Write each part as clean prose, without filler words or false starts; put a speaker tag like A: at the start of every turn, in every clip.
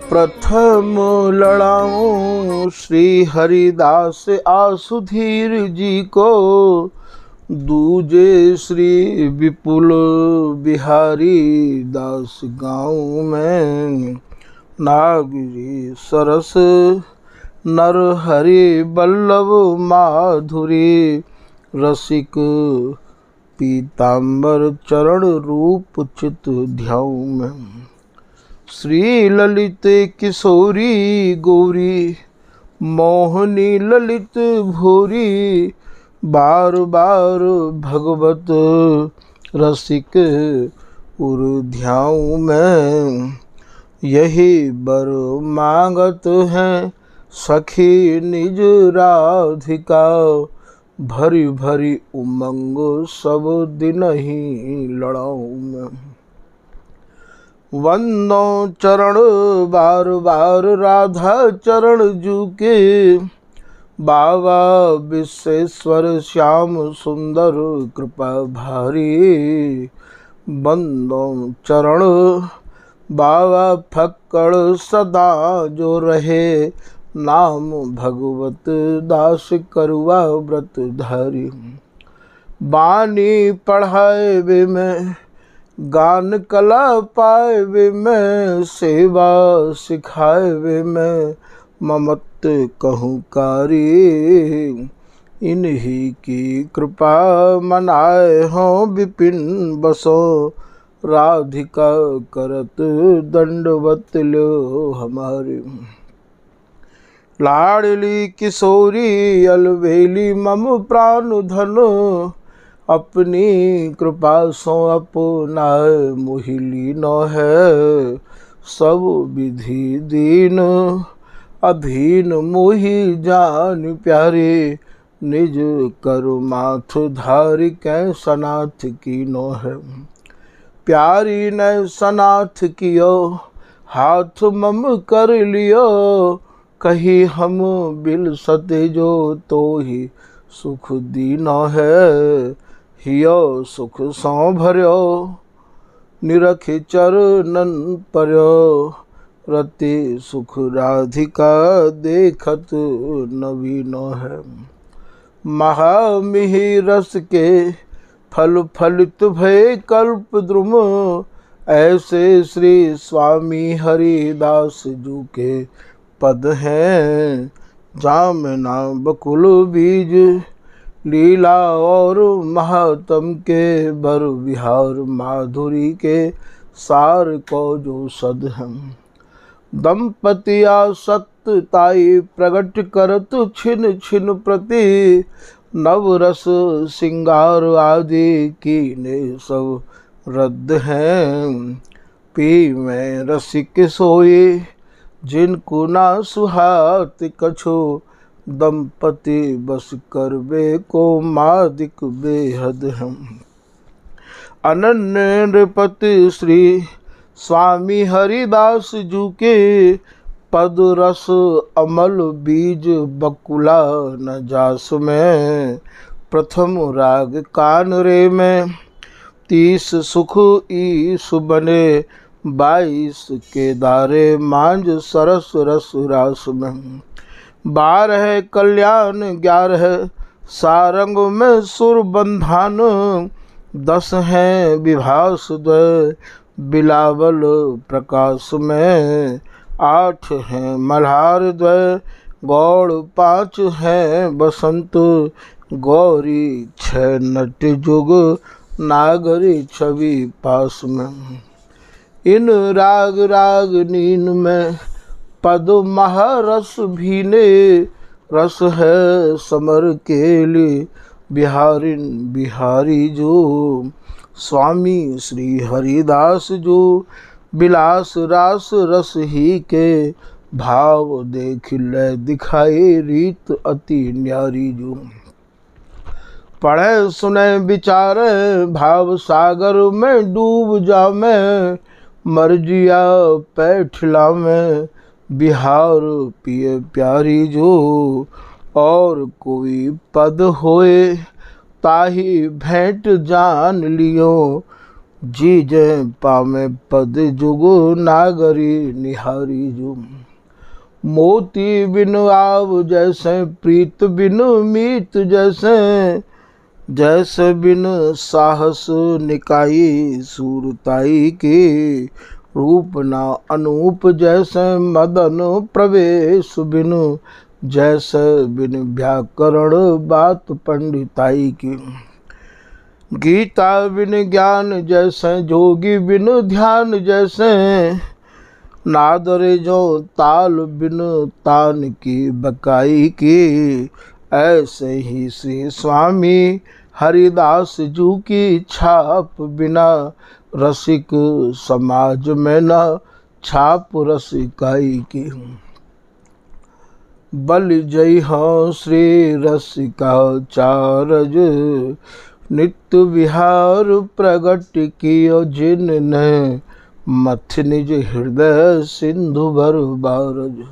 A: प्रथम लड़ाऊं श्री हरिदास आसुधीर जी को, दूजे श्री विपुल बिहारी दास गाँव में। नागरी सरस नर हरि बल्लभ माधुरी, रसिक पीताम्बर चरण रूप चित ध्याऊ में। श्री ललित किशोरी गौरी, मोहनी ललित भोरी, बार बार भगवत रसिक उर ध्याऊ में। यही बर मांगत हैं सखी निज राधिका, भरी भरी उमंग सब दिन ही लड़ाऊ में। वंदो चरण बार बार राधा चरण जू के, बाबा विश्वेश्वर श्याम सुंदर कृपा भारी। वंदो चरण बाबा फक्कड़ सदा जो रहे, नाम भगवत दास करुआ व्रत धारी। बानी पढ़ाए वे में गान कला पाए वे में, सेवा सिखाए वे में ममत कहूँ कारी। इन्हीं की कृपा मनाए हों विपिन बसो, राधिका करत दंडवत लो हमारे। लाडली किशोरी अलवेली मम प्राण धन, अपनी कृपा सो अपनाए मोहिली न है। सब विधि दीन अधीन मोहि जान प्यारे, निज करु माथ धारि कै सनाथ की नो है। प्यारी ने सनाथ कियो हाथ मम कर लियो, कही हम बिल सते जो तो ही सुख दीनो है। हियो सुख सौ भर्यो निरख चरणन पर्यो, रति सुख राधिका देखत नवीनो है। महामिहि रस के फल फलित भय कल्प द्रुम, ऐसे श्री स्वामी हरिदास जू के पद हैं। जामना बकुल बीज लीला और महात्म के, बर विहार माधुरी के सार को जो सद हम। दंपति आसक्त ताई प्रगट करत छिन छिन प्रति, नवरस सिंगार आदि कीने सब रद्द हैं। पी में रसिक सोए जिनको ना सुहात कछो, दंपति बस करबे को मादिक बेहद हम। अनन्य नृपति श्री स्वामी हरिदास जू के, पद रस अमल बीज बकुला न जास में। प्रथम राग कान रे में 30 सुख ईस बने, 22 के दारे मांझ सरस रस रास में। 12 कल्याण 11 सारंग में सुर बंधान, 10 हैं विभास द्वय बिलावल प्रकाश में। 8 हैं मल्हार द्वय गौड़, 5 हैं बसंत गौरी, 6 नट जुग नागरी छवि पास में। इन राग रागनीन में पद महारस भीने, रस है समर केली बिहारिन बिहारी जो। स्वामी श्री हरिदास जो बिलास रास रस ही के, भाव देख ले दिखाए रीत अति न्यारी जो। पढ़े सुने विचारे भाव सागर में डूब जा मैं, मर्जिया पैठला में बिहार पिए प्यारी जो। और कोई पद होए ताही भेंट जान लियो, जी जय पामे पद जुगु नागरी निहारी जो। मोती बिन आव जैसे प्रीत बिन मीत जैसे, जैसे बिन साहस निकाई सूरताई के, रूप ना अनूप जैसे मदन प्रवेश बिन, जैसे बिन व्याकरण बात पंडिताई की। गीता बिन ज्ञान जैसे जोगी बिन ध्यान जैसे, नादरे जो ताल बिन तान की बकाई की, ऐसे ही श्री स्वामी हरिदास जू की छाप बिना, रसिक समाज में न छाप रसिकाई की। बल जय हो श्री रसिकाचार्य, नित्य विहार प्रगट कियो जिनने, मथ निज हृदय सिंधु भर बारज।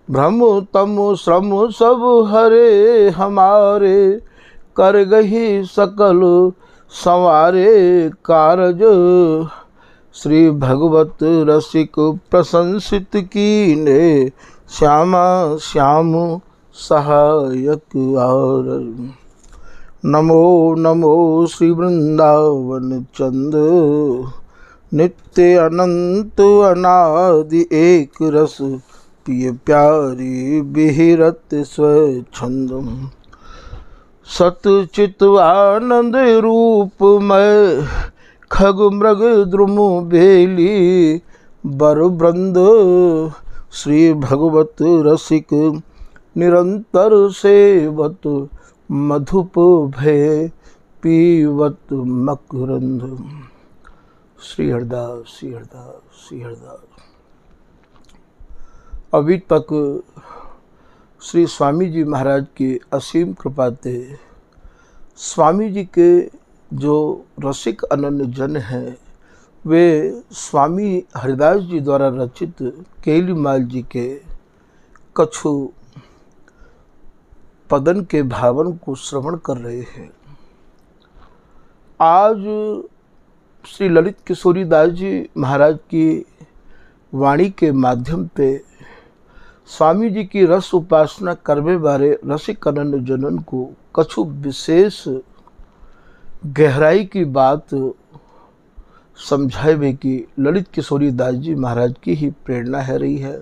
A: भ्रम तम श्रम सब हरे हमारे, कर गही सकल संवारे कारज। श्री भगवत रसिक प्रशंसित कीने, श्यामा श्याम सहायक आर। नमो नमो श्री वृंदावन चंद, नित्य अनंत अनादि एक रस, पिय प्यारी बिहरत स्वच्छंद। सतचित आनंद रूपमय, खग मृग द्रुम बेली बर वृंद। श्री भगवत रसिक निरंतर सेवत, मधुप भय पीवत मकरंद। श्री हरदास श्री हरदास श्री हरदास। अभी तक श्री स्वामी जी महाराज की असीम कृपा थे, स्वामी जी के जो रसिक अनन्य जन हैं, वे स्वामी हरिदास जी द्वारा रचित केलीमाल जी के कछु पदन के भावन को श्रवण कर रहे हैं। आज श्री ललित किशोरी दास जी महाराज की वाणी के माध्यम पे स्वामी जी की रस उपासना करने बारे रसिक अनन्य जनन को कछु विशेष गहराई की बात समझाए में कि ललित किशोरी दास जी महाराज की ही प्रेरणा है रही है।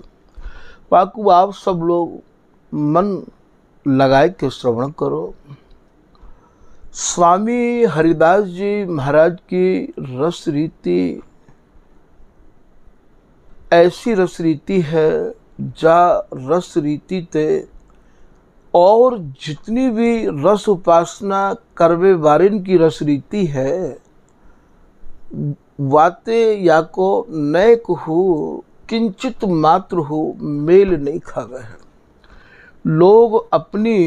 A: वाकु आप सब लोग मन लगाए के श्रवण करो। स्वामी हरिदास जी महाराज की रस रीति ऐसी रस रीति है, जा रस रीति ते और जितनी भी रस उपासना करवे वारिन की रस रीति है, वाते या को नैक हो किंचित मात्र हो मेल नहीं खावे है। लोग अपनी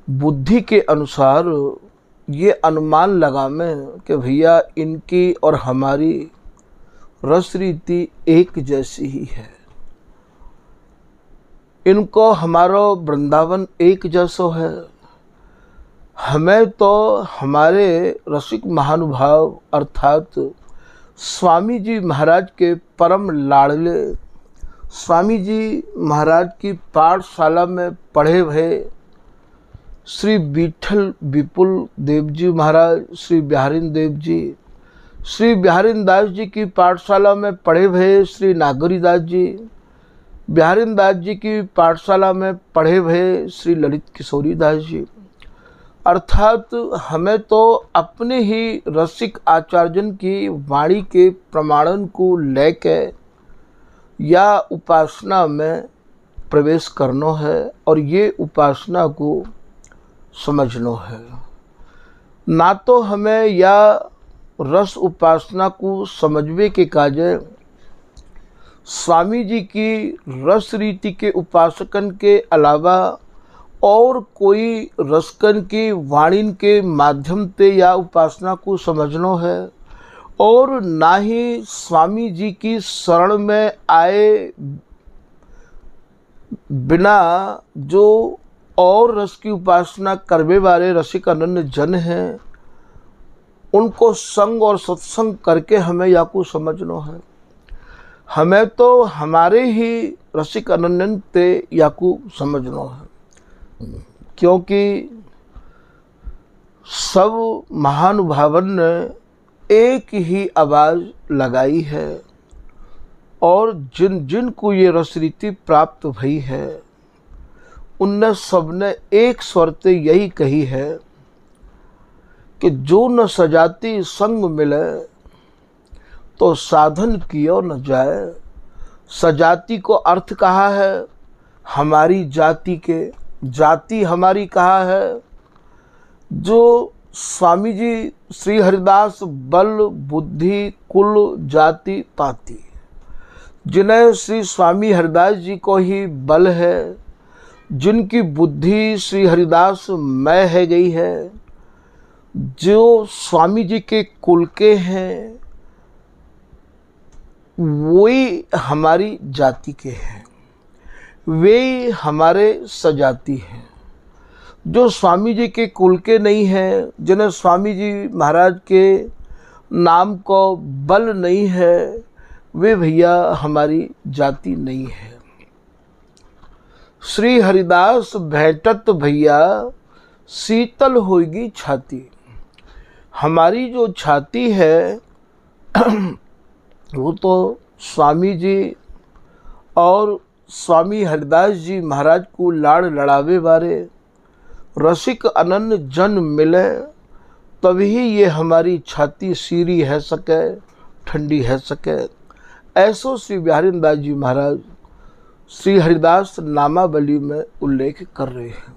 A: बुद्धि के अनुसार ये अनुमान लगावे कि भैया इनकी और हमारी रस रीति एक जैसी ही है, इनको हमारो वृंदावन एक जैसो है। हमें तो हमारे रसिक महानुभाव अर्थात स्वामी जी महाराज के परम लाडले स्वामी जी महाराज की पाठशाला में पढ़े हुए श्री विठल विपुल देव जी महाराज, श्री बिहारीन देव जी, श्री बिहारीन दास जी की पाठशाला में पढ़े हुए श्री नागरी दास जी, बिहारीन दास जी की पाठशाला में पढ़े हुए श्री ललित किशोरी दास जी, अर्थात हमें तो अपने ही रसिक आचार्यन की वाणी के प्रमाणन को लेके या उपासना में प्रवेश करना है और ये उपासना को समझना है। ना तो हमें या रस उपासना को समझवे के काजे स्वामी जी की रस रीति के उपासकन के अलावा और कोई रसकन की वाणीन के माध्यम से या उपासना को समझना है, और ना ही स्वामी जी की शरण में आए बिना जो और रस की उपासना करवे वाले रसिक अनन्य जन हैं, उनको संग और सत्संग करके हमें याकू समझना है। हमें तो हमारे ही रसिक अनन्यन ते याकू समझना है, क्योंकि सब महानुभावन ने एक ही आवाज़ लगाई है और जिन जिन को ये रसरीति प्राप्त भई है उनने सबने एक स्वरते यही कही है कि जो न सजाती संग मिले तो साधन कियो न जाए। सजाती को अर्थ कहा है हमारी जाति के, जाति हमारी कहा है जो स्वामी जी श्री हरिदास बल बुद्धि कुल जाति पाति, जिन्हें श्री स्वामी हरिदास जी को ही बल है, जिनकी बुद्धि श्री हरिदास में है गई है, जो स्वामी जी के कुल के हैं वही हमारी जाति के हैं, वे हमारे सजाती हैं। जो स्वामी जी के कुल के नहीं हैं, जिन्हें स्वामी जी महाराज के नाम को बल नहीं है, वे भैया हमारी जाति नहीं है। श्री हरिदास भेंटत भैया शीतल होगी छाती। हमारी जो छाती है वो तो स्वामी जी और स्वामी हरिदास जी महाराज को लाड़ लड़ावे बारे रसिक अनन्य जन मिले तभी ये हमारी छाती सीरी है सके, ठंडी है सके। ऐसो श्री बिहारी दास जी महाराज श्री हरिदास नामावली में उल्लेख कर रहे हैं।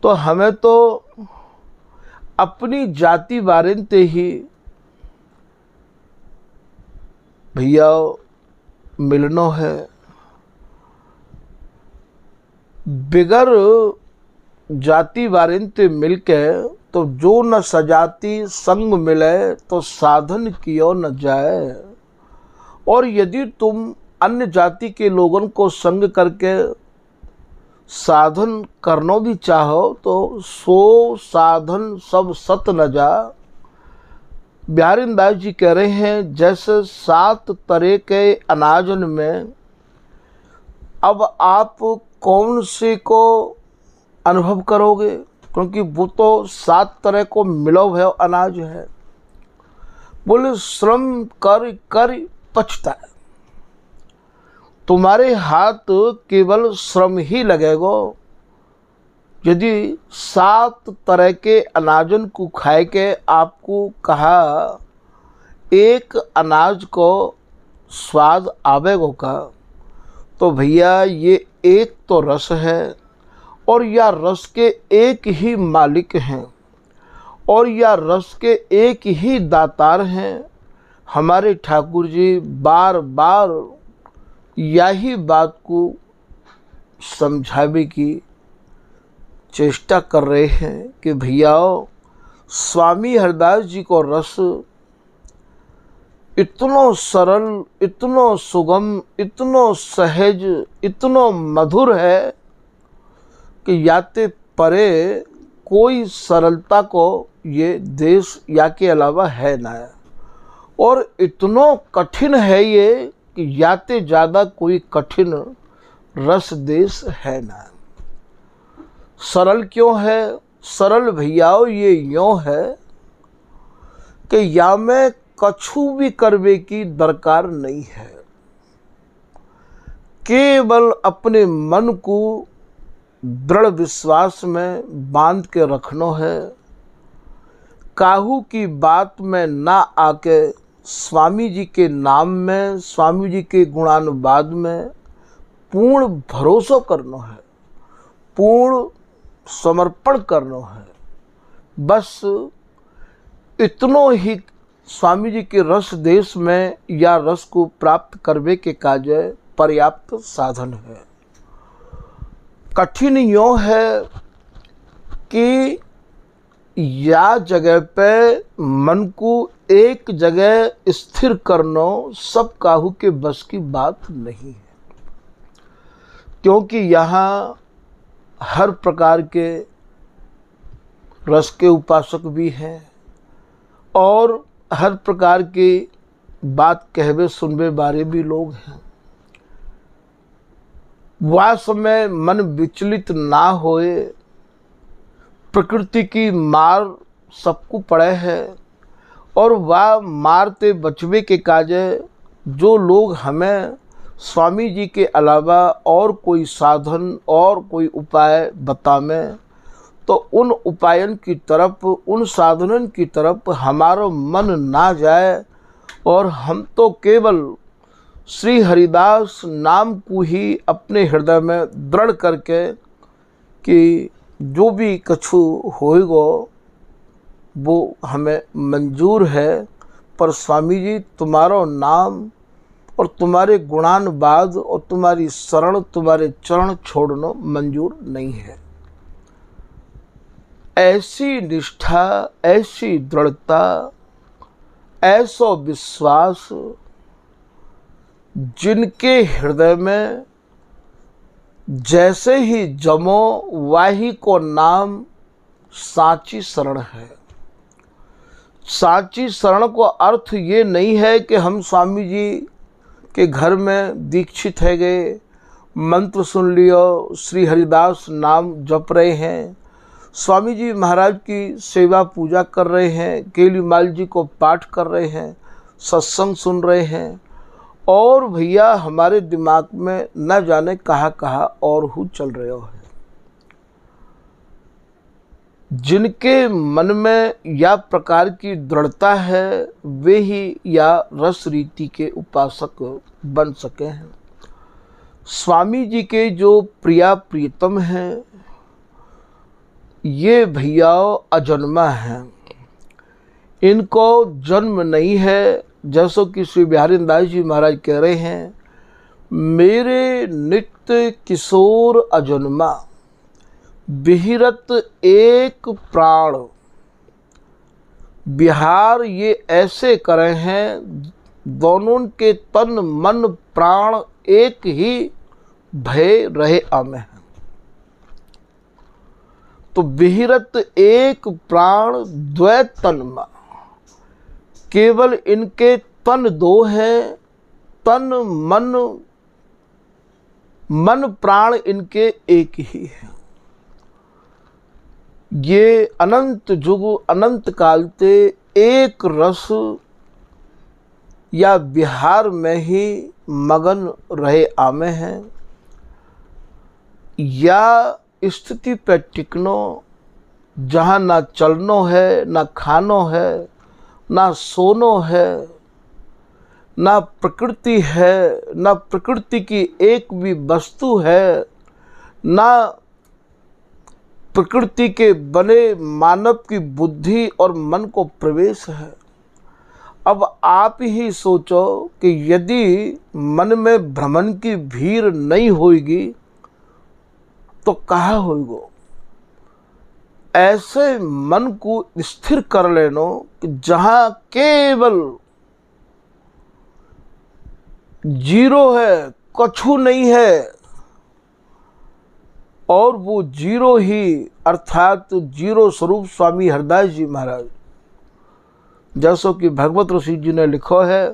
A: तो हमें तो अपनी जाति बारे ते ही भैया मिलनो है, बिगर जाति बारिन ते मिलके तो जो न सजाती संग मिले तो साधन कियो न जाए। और यदि तुम अन्य जाति के लोगों को संग करके साधन करनो भी चाहो तो सो साधन सब सत न जा। बिहारी दास जी कह रहे हैं जैसे 7 तरह के अनाजन में अब आप कौन से को अनुभव करोगे, क्योंकि वो तो 7 तरह को मिला हुआ अनाज है। बोले श्रम कर कर पछताए। तुम्हारे हाथ केवल श्रम ही लगेगा यदि 7 तरह के अनाजन को खाए के आपको कहा एक अनाज को स्वाद आवेगो का, तो भैया ये एक तो रस है और या रस के एक ही मालिक हैं और या रस के एक ही दातार हैं। हमारे ठाकुर जी बार बार यही बात को समझावे की चेष्टा कर रहे हैं कि भैया स्वामी हरिदास जी को रस इतनो सरल, इतनो सुगम, इतनो सहज, इतनो मधुर है कि याते परे कोई सरलता को ये देश या के अलावा है ना, और इतनो कठिन है ये कि याते ज़्यादा कोई कठिन रस देश है ना। सरल क्यों है? सरल भैयाओ ये यूँ है कि या में कछु भी करवे की दरकार नहीं है, केवल अपने मन को दृढ़ विश्वास में बांध के रखनो है। काहू की बात में ना आके स्वामी जी के नाम में, स्वामी जी के गुणानुवाद में पूर्ण भरोसा करना है, पूर्ण समर्पण करना है। बस इतनो ही स्वामी जी के रस देश में या रस को प्राप्त करने के काजे पर्याप्त साधन है। कठिन यूँ है कि या जगह पे मन को एक जगह स्थिर करना सब काहू के बस की बात नहीं है, क्योंकि यहाँ हर प्रकार के रस के उपासक भी हैं और हर प्रकार की बात कहवे सुनवे बारे भी लोग हैं। वह समय मन विचलित ना होए, प्रकृति की मार सबको पड़े है और वह मारते बचवे के काजे जो लोग हमें स्वामी जी के अलावा और कोई साधन और कोई उपाय बतावें, तो उन उपायन की तरफ, उन साधनन की तरफ हमारा मन ना जाए और हम तो केवल श्री हरिदास नाम को ही अपने हृदय में दृढ़ करके कि जो भी कछु होएगो वो हमें मंजूर है, पर स्वामी जी तुम्हारा नाम और तुम्हारे गुणानुवाद और तुम्हारी शरण, तुम्हारे चरण छोड़ना मंजूर नहीं है। ऐसी निष्ठा, ऐसी दृढ़ता, ऐसा विश्वास जिनके हृदय में जैसे ही जमो वाही को नाम साची शरण है। साची शरण को अर्थ ये नहीं है कि हम स्वामी जी के घर में दीक्षित है गए, मंत्र सुन लियो, श्री हरिदास नाम जप रहे हैं, स्वामी जी महाराज की सेवा पूजा कर रहे हैं, केलीमाल जी को पाठ कर रहे हैं, सत्संग सुन रहे हैं और भैया हमारे दिमाग में न जाने कहाँ कहाँ और हु चल रहे हो है। जिनके मन में या प्रकार की दृढ़ता है वे ही या रस रीति के उपासक बन सके हैं। स्वामी जी के जो प्रिया प्रीतम हैं ये भैया अजन्मा हैं, इनको जन्म नहीं है। जैसो कि श्री बिहारी दास जी महाराज कह रहे हैं, मेरे नित्य किशोर अजन्मा बिहरत एक प्राण। बिहार ये ऐसे करे हैं दोनों के तन मन प्राण एक ही भय रहे आमे हैं। तो बिहरत एक प्राण द्वै तन्मा, केवल इनके तन दो हैं, तन मन प्राण इनके एक ही है। ये अनंत जुग अनंत काल ते एक रस या बिहार में ही मगन रहे आमे हैं। या स्थिति पे टिकनो जहाँ ना चलनो है, ना खानो है, ना सोनो है, ना प्रकृति है, ना प्रकृति की एक भी वस्तु है, ना प्रकृति के बने मानव की बुद्धि और मन को प्रवेश है। अब आप ही सोचो कि यदि मन में भ्रमण की भीड़ नहीं होगी तो कहाँ होगा। ऐसे मन को स्थिर कर लेनो कि जहाँ केवल जीरो है, कछु नहीं है, और वो जीरो ही अर्थात जीरो स्वरूप स्वामी हरदास जी महाराज। जैसो कि भगवत ऋषि जी ने लिखो है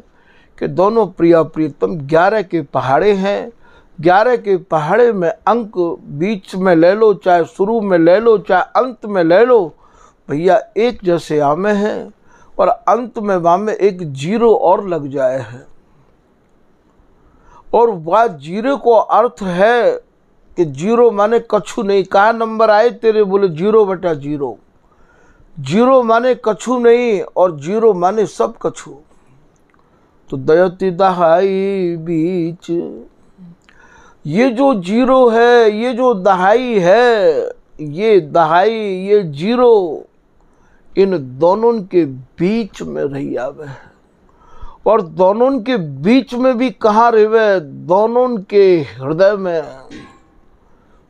A: कि दोनों प्रिया प्रीतम 11 के पहाड़े हैं। 11 के पहाड़े में अंक बीच में ले लो, चाहे शुरू में ले लो, चाहे अंत में ले लो, भैया एक जैसे आमे हैं और अंत में वामे एक जीरो और लग जाए है। और वह जीरो को अर्थ है कि जीरो माने कछु नहीं। कहाँ नंबर आए तेरे? बोले 0/0। जीरो माने कछु नहीं और जीरो माने सब कछु। तो दयति दहाई बीच, ये जो जीरो है, ये जो दहाई है, ये दहाई, ये जीरो, इन दोनों के बीच में रही आवे है। और दोनों के बीच में भी कहाँ रहे? दोनों के हृदय में।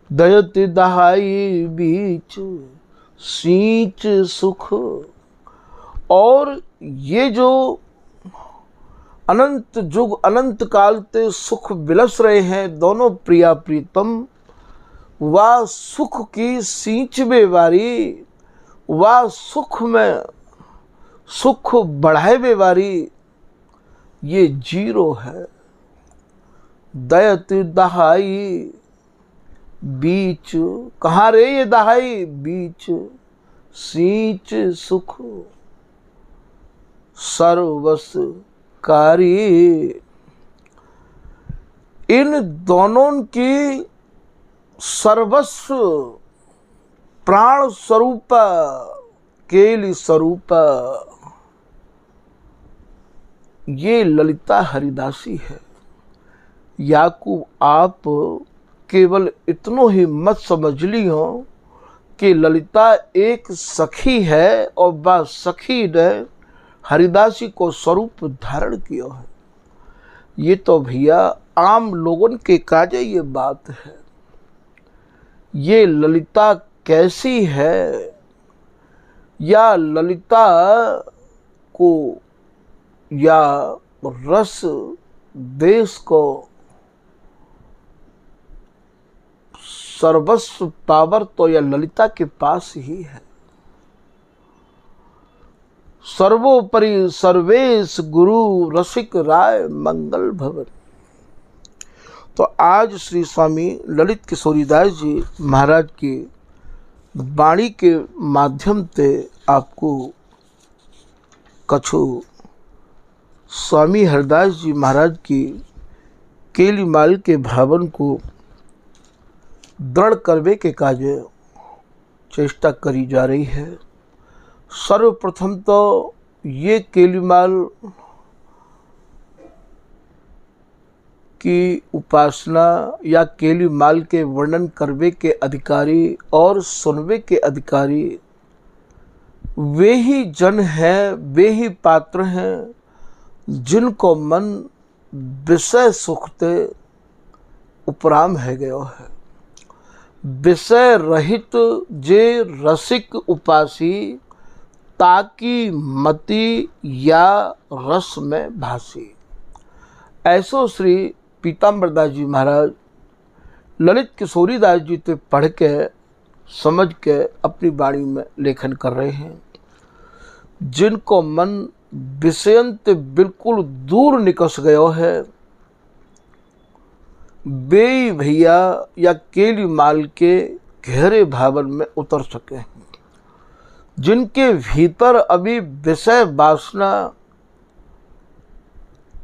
A: दयति दहाई बीच सींच सुख। और ये जो अनंत जुग अनंत काल ते सुख विलस रहे हैं दोनों प्रिया प्रीतम, वह सुख की सींचवे वारी, वह सुख में सुख बढ़ाए बेवारी ये जीरो है। दयत दहाई बीच, कहाँ रे ये दहाई बीच सींच सुख सर्वस कारी। इन दोनों की सर्वस्व प्राण स्वरूप केली स्वरूप ये ललिता हरिदासी है। याकूब आप केवल इतनो ही मत समझ ली हो कि ललिता एक सखी है और वह सखी ने हरिदासी को स्वरूप धारण किया है। ये तो भैया आम लोगों के काजे ये बात है। ये ललिता कैसी है, या ललिता को या रस देश को सर्वस्व पावर तो यह ललिता के पास ही है। सर्वोपरि सर्वेश गुरु रसिक राय मंगल भवन। तो आज श्री स्वामी ललित किशोरीदास जी महाराज की वाणी के माध्यम से आपको कछु स्वामी हरिदास जी महाराज की केलीमाल के भावन को दृढ़ करने के कार्य चेष्टा करी जा रही है। सर्वप्रथम तो ये केलीमाल की उपासना या केलीमाल के वर्णन करने के अधिकारी और सुनवे के अधिकारी वे ही जन हैं, वे ही पात्र हैं जिनको मन विषय सुखते उपराम है गयो है। विषय रहित जे रसिक उपासी ताकि मति या रस में भासी। ऐसो श्री पीताम्बरदास जी महाराज ललित किशोरीदास जी ते पढ़ के समझ के अपनी वाणी में लेखन कर रहे हैं। जिनको मन विषयन ते बिल्कुल दूर निकस गयो है वे भैया या केलीमाल के गहरे भावन में उतर सके हैं। जिनके भीतर अभी विषय वासना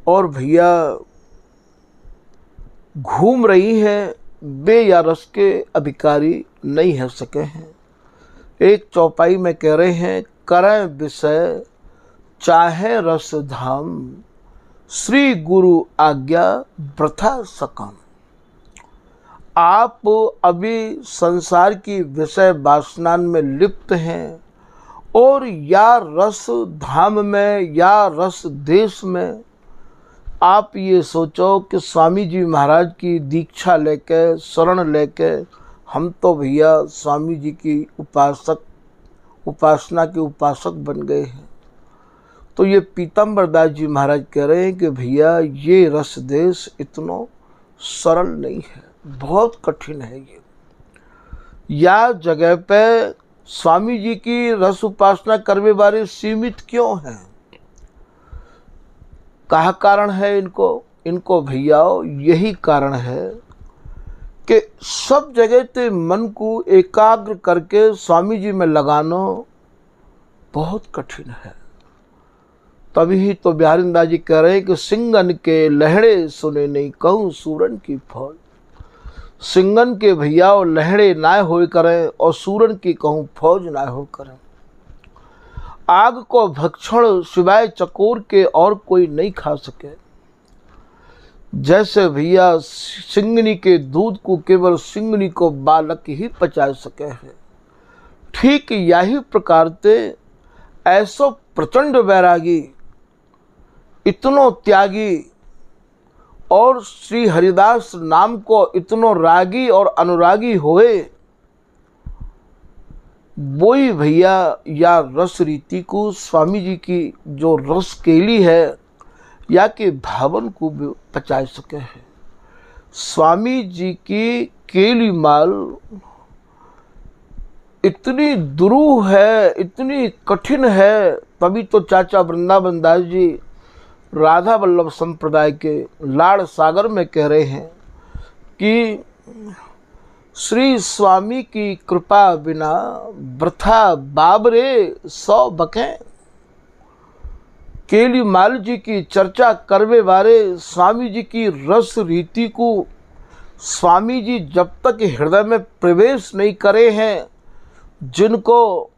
A: और भैया घूम रही हैं वे या रस के अधिकारी नहीं है सके हैं। एक चौपाई में कह रहे हैं, करें विषय चाहे रस धाम श्री गुरु आज्ञा वृथा सकम। आप अभी संसार की विषय वासना में लिप्त हैं और या रस धाम में या रस देश में आप ये सोचो कि स्वामी जी महाराज की दीक्षा लेके शरण लेके हम तो भैया स्वामी जी की उपासना के उपासक बन गए हैं। तो ये पीताम्बरदास जी महाराज कह रहे हैं कि भैया ये रस देश इतना सरल नहीं है, बहुत कठिन है। ये या जगह पे स्वामी जी की रस उपासना करने वाले सीमित क्यों हैं? कहा कारण है इनको भैया यही कारण है कि सब जगह ते मन को एकाग्र करके स्वामी जी में लगाना बहुत कठिन है। तभी तो बिहारीदास जी कह रहे हैं कि सिंगन के लहड़े सुने नहीं कहूँ सूरन की फौज। सिंगन के भैया लहड़े ना हो करें और सूरन की कहूँ फौज ना हो करें। आग को भक्षण सिवाय चकोर के और कोई नहीं खा सके। जैसे भैया सिंगनी के दूध को केवल सिंगनी को बालक ही पचा सके हैं, ठीक यही प्रकार से ऐसो प्रचंड वैरागी इतनो त्यागी और श्री हरिदास नाम को इतनो रागी और अनुरागी होए वही भैया या रस रीति को स्वामी जी की जो रस केली है या के भावन को पचा सके हैं। स्वामी जी की केली माल इतनी दुरूह है, इतनी कठिन है तभी तो चाचा वृंदावन दास जी राधा वल्लभ संप्रदाय के लाड़ सागर में कह रहे हैं कि श्री स्वामी की कृपा बिना वृथा बाबरे 100 बकें। केली माल जी की चर्चा करवे वाले स्वामी जी की रस रीति को स्वामी जी जब तक हृदय में प्रवेश नहीं करे हैं, जिनको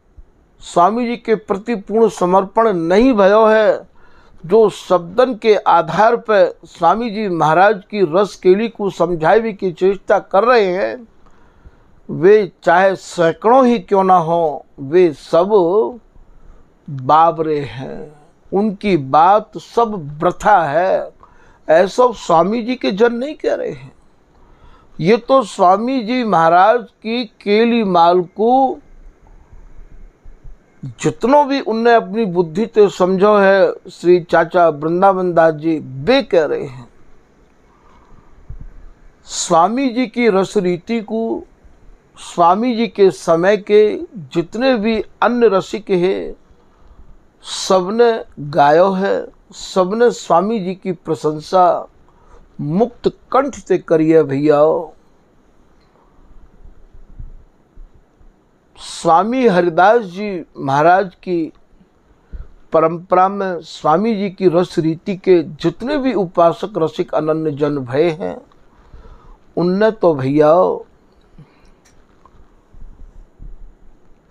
A: स्वामी जी के प्रति पूर्ण समर्पण नहीं भयो है, जो शब्दन के आधार पर स्वामी जी महाराज की रस केली को समझाने की चेष्टा कर रहे हैं, वे चाहे सैकड़ों ही क्यों ना हो, वे सब बाबरे हैं, उनकी बात सब वृथा है। ऐसा स्वामी जी के जन नहीं कह रहे हैं। ये तो स्वामी जी महाराज की केली माल को जितनों भी उनने अपनी बुद्धि से समझो है, श्री चाचा वृंदावन दास जी वे कह रहे हैं। स्वामी जी की रस रीति को स्वामी जी के समय के जितने भी अन्य रसिक हैं, सबने गायो है, सबने स्वामी जी की प्रशंसा मुक्त कंठ से करी है। भैया स्वामी हरिदास जी महाराज की परंपरा में स्वामी जी की रस रीति के जितने भी उपासक रसिक अनन्य जन भय हैं, उनने तो भैया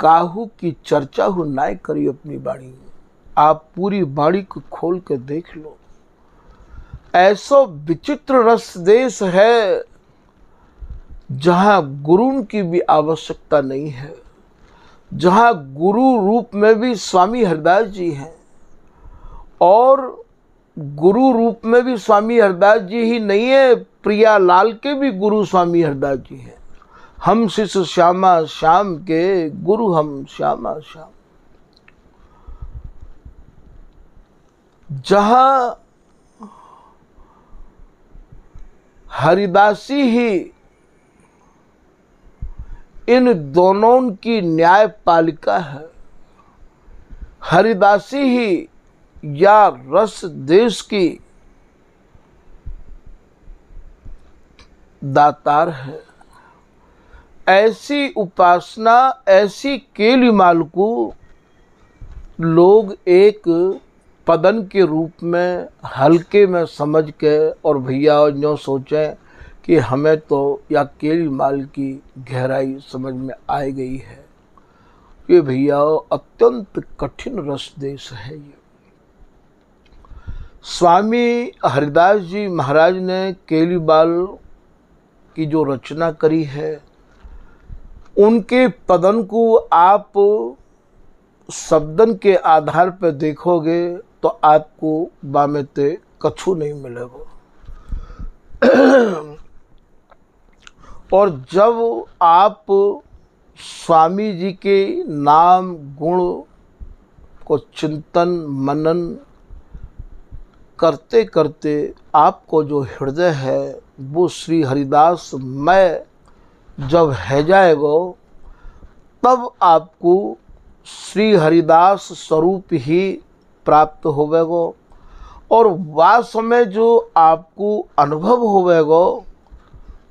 A: काहू की चर्चा हो नाय करी अपनी बाणी में। आप पूरी बाणी को खोल के देख लो। ऐसा विचित्र रस देश है जहाँ गुरु की भी आवश्यकता नहीं है, जहाँ गुरु रूप में भी स्वामी हरिदास जी हैं, और गुरु रूप में भी स्वामी हरिदास जी ही नहीं है, प्रिया लाल के भी गुरु स्वामी हरिदास जी हैं। हम शिष्य श्यामा श्याम के गुरु हम श्यामा श्याम। जहाँ हरिदासी ही इन दोनों की न्यायपालिका है, हरिदासी ही या रस देश की दातार है, ऐसी उपासना, ऐसी केली माल को लोग एक पदन के रूप में हल्के में समझ के और भैया जो सोचें कि हमें तो या केली माल की गहराई समझ में आ गई है। ये भैया अत्यंत कठिन रस देश है। ये स्वामी हरिदास जी महाराज ने केली माल की जो रचना करी है, उनके पदन को आप शब्दन के आधार पर देखोगे तो आपको बामेते कछु नहीं मिलेगा। और जब आप स्वामी जी के नाम गुण को चिंतन मनन करते करते आपको जो हृदय है वो श्री हरिदास मय जब है जाएगा, तब आपको श्री हरिदास स्वरूप ही प्राप्त होवेगा। और वह समय जो आपको अनुभव होवेगा,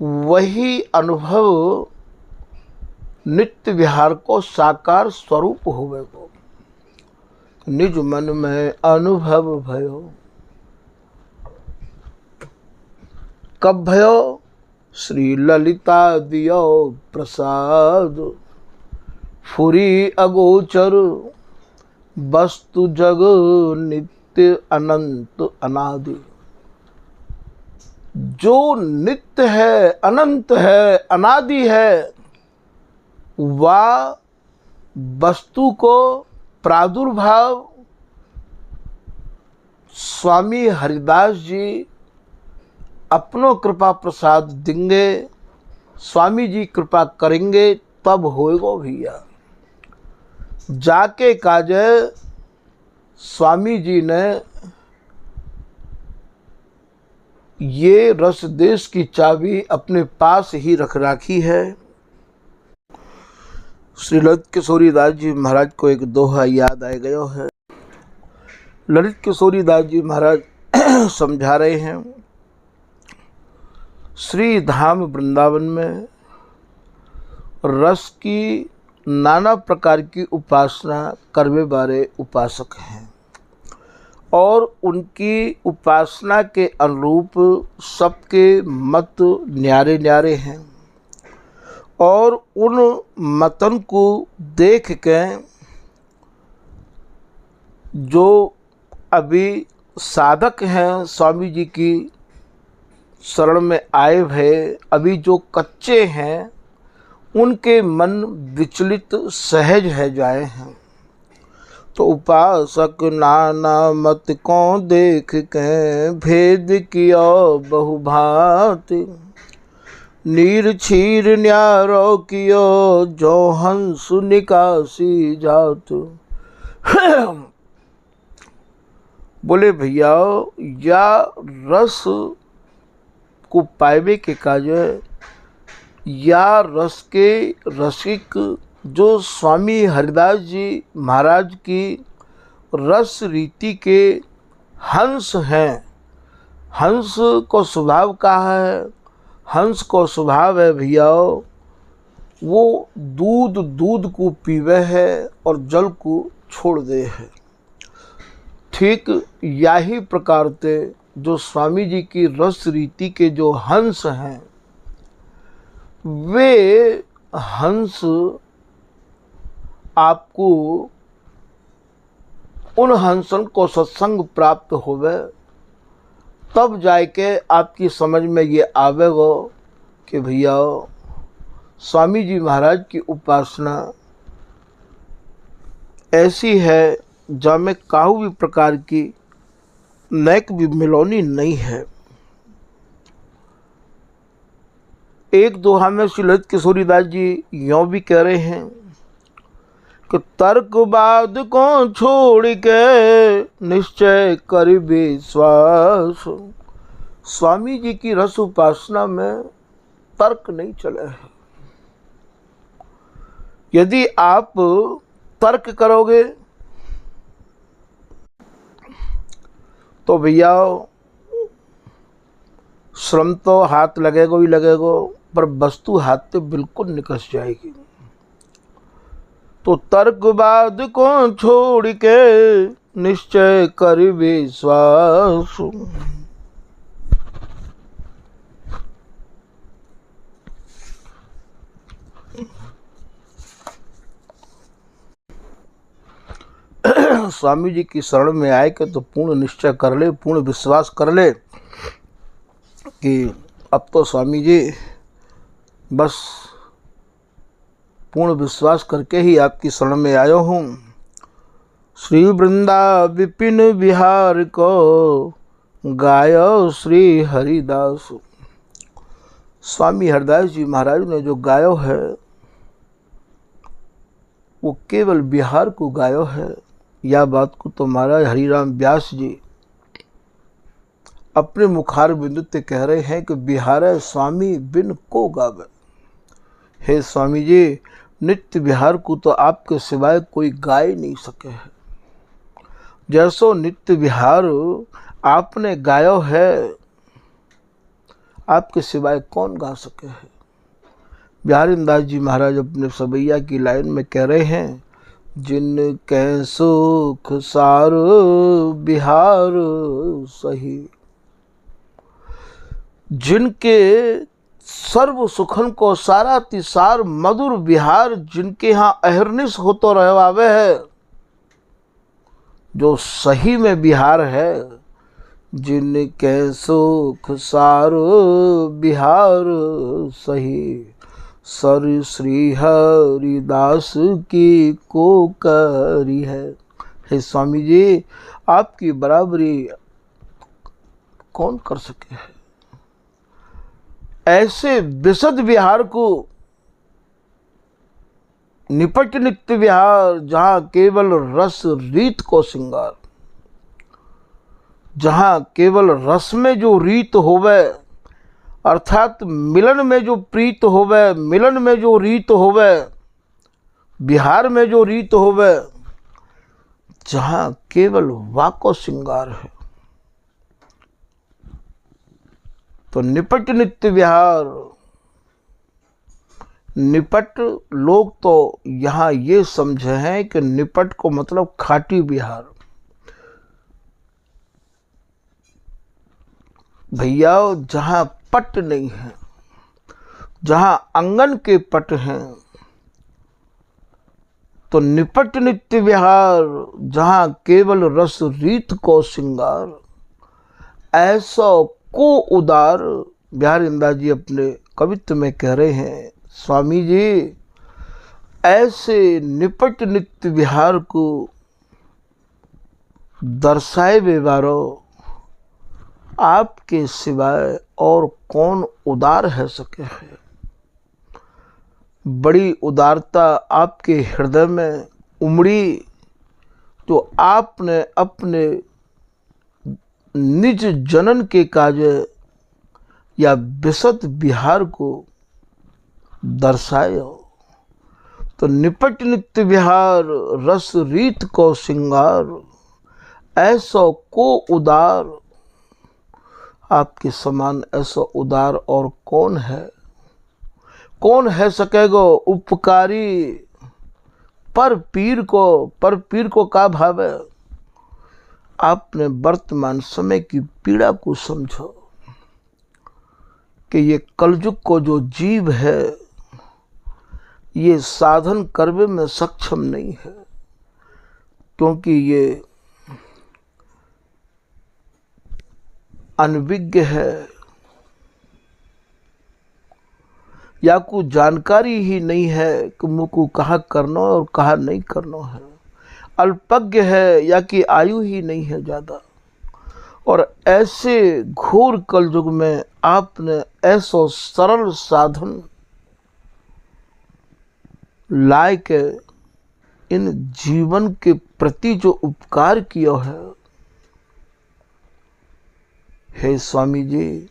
A: वही अनुभव नित्य विहार को साकार स्वरूप होवेगा। निज मन में अनुभव भयो, कब भयो? श्री ललिता दियो प्रसाद, फुरी अगोचर वस्तु जग नित्य अनंत अनादि। जो नित्य है, अनंत है, अनादि है, वह वस्तु को प्रादुर्भाव स्वामी हरिदास जी अपनो कृपा प्रसाद देंगे, स्वामी जी कृपा करेंगे, तब होएगा भैया। जाके काजे स्वामी जी ने ये रस देश की चाबी अपने पास ही रख राखी है। श्री ललित किशोरी दास जी महाराज को एक दोहा याद आ गया है। ललित किशोरी दास जी महाराज समझा रहे हैं, श्री धाम वृंदावन में रस की नाना प्रकार की उपासना करने वाले उपासक हैं और उनकी उपासना के अनुरूप सबके मत न्यारे न्यारे हैं और उन मतन को देख के जो अभी साधक हैं स्वामी जी की शरण में आए हुए, अभी जो कच्चे हैं, उनके मन विचलित सहज है जाए हैं। तो उपासक नाना मत को देख के भेद किया बहुभांति, नीर क्षीर न्यारो कियो जो हंस निकासी जात। बोले भैया, या रस को पाइबे के काज या रस के रसिक जो स्वामी हरिदास जी महाराज की रस रीति के हंस हैं। हंस को स्वभाव कहा है, हंस को स्वभाव है भैया वो दूध को पीवे है और जल को छोड़ दे है। ठीक यही प्रकार से जो स्वामी जी की रस रीति के जो हंस हैं, वे हंस आपको उन हंसन को सत्संग प्राप्त होवे, तब जाके आपकी समझ में ये आवेगा कि भैया स्वामी जी महाराज की उपासना ऐसी है जहाँ में काहू भी प्रकार की नैक भी मिलौनी नहीं है। एक दोहा में श्री ललित किशोरी दास जी यों भी कह रहे हैं कि तर्कवाद को छोड़ के निश्चय कर विश्वास। स्वामी जी की रस उपासना में तर्क नहीं चले हैं। यदि आप तर्क करोगे तो भैया श्रम तो हाथ लगेगा ही लगेगा, पर वस्तु हाथ से बिल्कुल निकस जाएगी। तो तर्कवाद को छोड़ के निश्चय कर विश्वास। स्वामी जी की शरण में आए के तो पूर्ण निश्चय कर ले, पूर्ण विश्वास कर ले कि अब तो स्वामी जी बस पूर्ण विश्वास करके ही आपकी शरण में आयो हूँ। श्री वृंदा विपिन विहार को गायो श्री हरिदास। स्वामी हरिदास जी महाराज ने जो गायो है वो केवल बिहार को गायो है। यह बात को तो महाराज हरिराम व्यास जी अपने मुखार बिंदु ते कह रहे हैं कि बिहार स्वामी बिन को गावे। हे स्वामी जी, नित्य बिहार को तो आपके सिवाय कोई गा ही नहीं सके है। जैसो नित्य बिहार आपने गायो है, आपके सिवाय कौन गा सके है। बिहारी दास जी महाराज अपने सबैया की लाइन में कह रहे हैं, जिनके सुख सार बिहार सही, जिनके सर्व सुखन को सारा तिसार मधुर बिहार, जिनके यहाँ अहरनिश हो तो रहवावे है, जो सही में बिहार है। जिनके सुख सार बिहार सही, सर श्री हरिदास की को करी है। हे स्वामी जी, आपकी बराबरी कौन कर सके है। ऐसे विशद विहार को निपट नित्य विहार, जहाँ केवल रस रीत को श्रृंगार, जहाँ केवल रस में जो रीत होवे, अर्थात मिलन में जो प्रीत होवे, मिलन में जो रीत होवे, बिहार में जो रीत होवे, जहां केवल वाको श्रृंगार है। तो निपट नित्य विहार, निपट लोग तो यहां ये समझे हैं कि निपट को मतलब खाटी विहार। भैया जहां पट नहीं है, जहां आंगन के पट हैं, तो निपट नित्य विहार, जहां केवल रस रीत को श्रृंगार, ऐसा को उदार। बिहारींदास जी अपने कवित्व में कह रहे हैं, स्वामी जी ऐसे निपट नित्य विहार को दर्शाए व्यवहारो, आपके सिवाय और कौन उदार है सके है। बड़ी उदारता आपके हृदय में उमड़ी, तो आपने अपने निज जनन के कार्य या विशद विहार को दर्शाए। तो निपट नित्य विहार, रस रीत को श्रृंगार, ऐसा को उदार। आपके समान ऐसा उदार और कौन है? कौन है सकेगा उपकारी पर पीर को का भाव है। आपने वर्तमान समय की पीड़ा को समझो कि ये कलयुग को जो जीव है, ये साधन करने में सक्षम नहीं है, क्योंकि ये अनविज्ञ है, या कुछ जानकारी ही नहीं है कि मुझको कहाँ करना और कहाँ नहीं करना है। अल्पज्ञ है, या कि आयु ही नहीं है ज़्यादा। और ऐसे घोर कलयुग में आपने ऐसा सरल साधन लाए के इन जीवन के प्रति जो उपकार किया है, हे स्वामी जी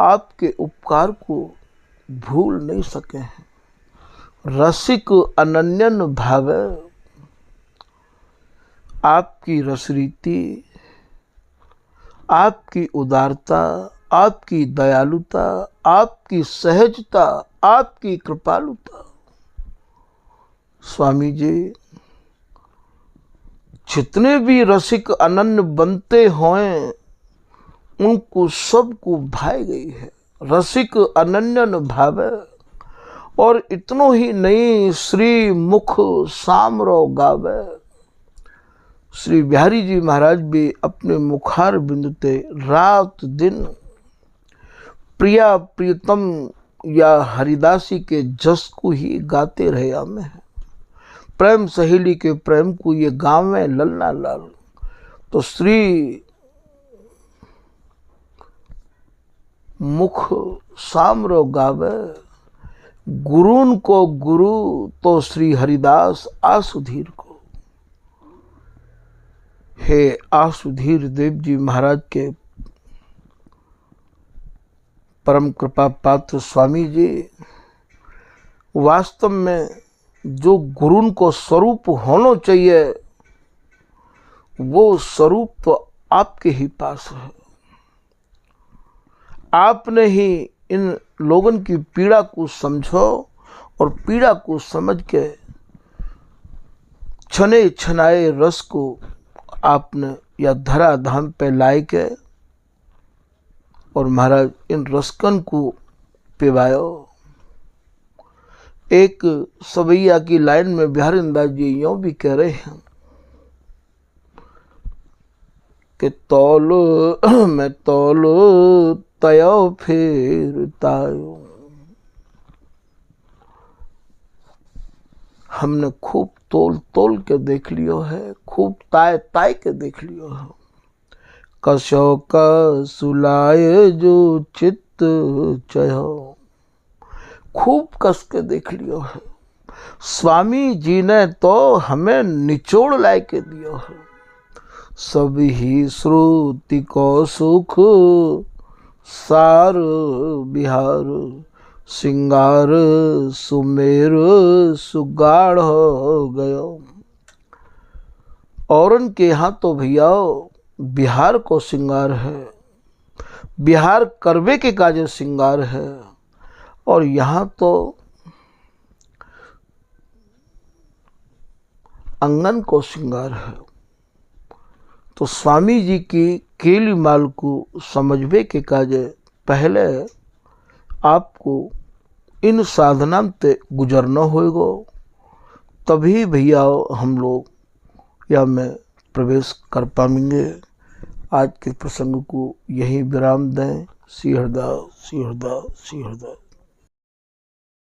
A: आपके उपकार को भूल नहीं सके हैं। रसिक अनन्यन भावे, आपकी रसरीति, आपकी उदारता, आपकी दयालुता, आपकी सहजता, आपकी कृपालुता, स्वामी जी जितने भी रसिक अनन्य बनते हों, उनको सबको भाई गई है। रसिक अनन्यन भावे, और इतनो ही नहीं श्री मुख सामरो गावे। श्री बिहारी जी महाराज भी अपने मुखार बिंदुते रात दिन प्रिया प्रियतम या हरिदासी के जस को ही गाते रहे हमें। प्रेम सहेली के प्रेम को ये गावे ललना लाल। तो श्री मुख सामरो गावे, गुरुन को गुरु तो श्री हरिदास आसुधीर को। हे आसुधीर देव जी महाराज के परम कृपा पात्र स्वामी जी, वास्तव में जो गुरुन को स्वरूप होना चाहिए, वो स्वरूप तो आपके ही पास है। आपने ही इन लोगों की पीड़ा को समझो, और पीड़ा को समझ के छने छनाए रस को आपने या धरा धाम पे लाए के, और महाराज इन रसकन को पिवायो। एक सवैया की लाइन में बिहारींदास जी यूं भी कह रहे हैं कि तौलो मैं तौलो तयो फिर तायो। हमने खूब तोल तोल के देख लियो है, खूब ताय ताय के देख लियो है। कसो का सुलाए जो चित्त चयो, खूब कस के देख लियो है। स्वामी जी ने तो हमें निचोड़ ला के दियो है। सभी श्रुति को सुख सार बिहार, सिंगार सुमेर सुगाड़ हो गयो। औरन के यहाँ तो भैया बिहार को श्रृंगार है, बिहार करवे के काजे श्रृंगार है, और यहाँ तो अंगन को श्रृंगार है। तो स्वामी जी की केली माल को समझवे के काजे पहले आपको इन साधना ते गुजरना होगा, तभी भैया हम लोग या में प्रवेश कर पाएंगे। आज के प्रसंग को यही विराम दें। श्री हरदास, श्री हरदास, श्री हरदास।